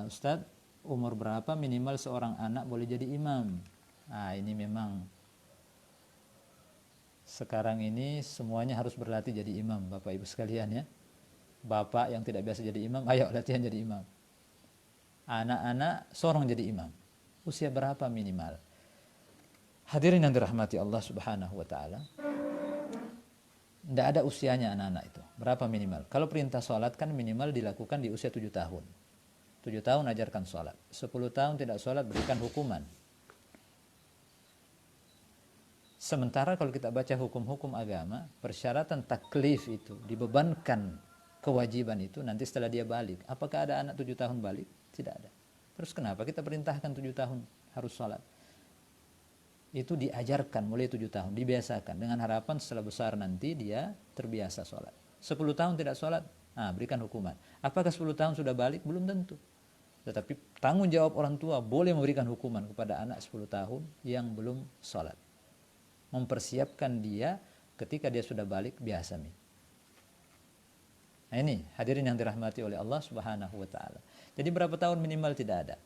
Ustadz, umur berapa minimal seorang anak boleh jadi imam? Nah, ini memang sekarang ini semuanya harus berlatih jadi imam, Bapak Ibu sekalian ya. Bapak yang tidak biasa jadi imam, ayo latihan jadi imam. Anak-anak sorong jadi imam. Usia berapa minimal? Hadirin yang dirahmati Allah Subhanahu wa taala. Tidak ada usianya anak-anak itu. Berapa minimal? Kalau perintah sholat kan minimal dilakukan di usia 7 tahun. 7 tahun ajarkan sholat. 10 tahun tidak sholat berikan hukuman. Sementara kalau kita baca hukum-hukum agama, persyaratan taklif itu dibebankan kewajiban itu nanti setelah dia balik. Apakah ada anak 7 tahun balik? Tidak ada. Terus kenapa kita perintahkan 7 tahun harus sholat? Itu diajarkan mulai 7 tahun, dibiasakan dengan harapan setelah besar nanti dia terbiasa sholat. 10 tahun tidak sholat, berikan hukuman. Apakah 10 tahun sudah balik? Belum tentu. Tetapi tanggung jawab orang tua boleh memberikan hukuman kepada anak 10 tahun yang belum sholat. Mempersiapkan dia ketika dia sudah balik biasa nih. Nah ini hadirin yang dirahmati oleh Allah Subhanahu wa taala. Jadi berapa tahun minimal tidak ada.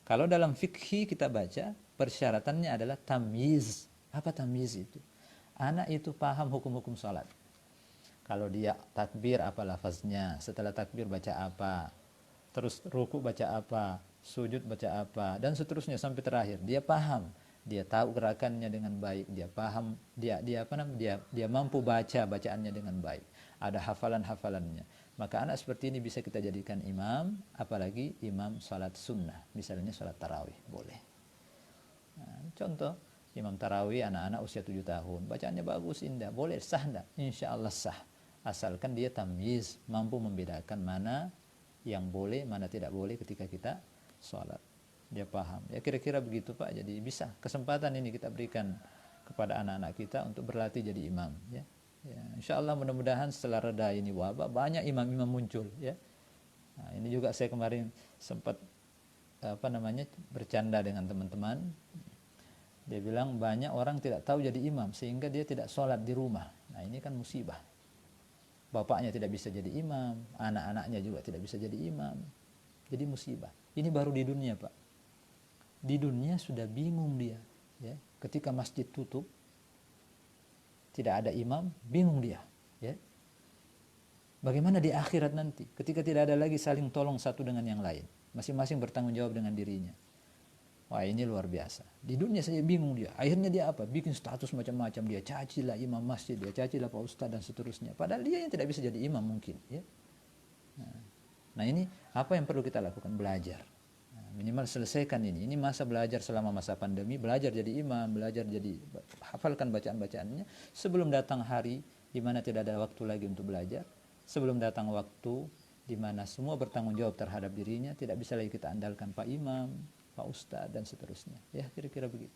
Kalau dalam fikih kita baca persyaratannya adalah tamyiz. Apa tamyiz itu? Anak itu paham hukum-hukum salat. Kalau dia takbir apa lafaznya, setelah takbir baca apa, terus ruku baca apa, sujud baca apa, dan seterusnya sampai terakhir. Dia paham. Dia tahu gerakannya dengan baik, dia paham, dia mampu baca bacaannya dengan baik. Ada hafalan-hafalannya. Maka anak seperti ini bisa kita jadikan imam, apalagi imam salat sunnah, misalnya salat tarawih, boleh. Nah, contoh, imam tarawih anak-anak usia 7 tahun, bacaannya bagus, indah, boleh, sah enggak? Insya Allah sah, asalkan dia tamyiz, mampu membedakan mana yang boleh, mana tidak boleh ketika kita salat. Dia paham. Ya kira-kira begitu Pak. Jadi bisa kesempatan ini kita berikan kepada anak-anak kita untuk berlatih jadi imam ya. Ya, insya Allah mudah-mudahan setelah reda ini wabah banyak imam-imam muncul ya. Nah, ini juga saya kemarin sempat bercanda dengan teman-teman. Dia bilang banyak orang tidak tahu jadi imam sehingga dia tidak sholat di rumah. Nah ini kan musibah. Bapaknya tidak bisa jadi imam, anak-anaknya juga tidak bisa jadi imam. Jadi musibah. Ini baru di dunia Pak. Di dunia sudah bingung dia ya. Ketika masjid tutup tidak ada imam, bingung dia ya. Bagaimana di akhirat nanti ketika tidak ada lagi saling tolong satu dengan yang lain, masing-masing bertanggung jawab dengan dirinya. Wah ini luar biasa. Di dunia saja bingung dia. Akhirnya dia apa? Bikin status macam-macam. Dia cacilah imam masjid, dia cacilah pak ustadz dan seterusnya. Padahal dia yang tidak bisa jadi imam mungkin ya. Nah ini apa yang perlu kita lakukan? Belajar. Minimal selesaikan ini masa belajar selama masa pandemi, belajar jadi imam, belajar jadi hafalkan bacaan-bacaannya sebelum datang hari di mana tidak ada waktu lagi untuk belajar, sebelum datang waktu di mana semua bertanggung jawab terhadap dirinya, tidak bisa lagi kita andalkan pak imam, pak ustadz dan seterusnya ya, kira-kira begitu.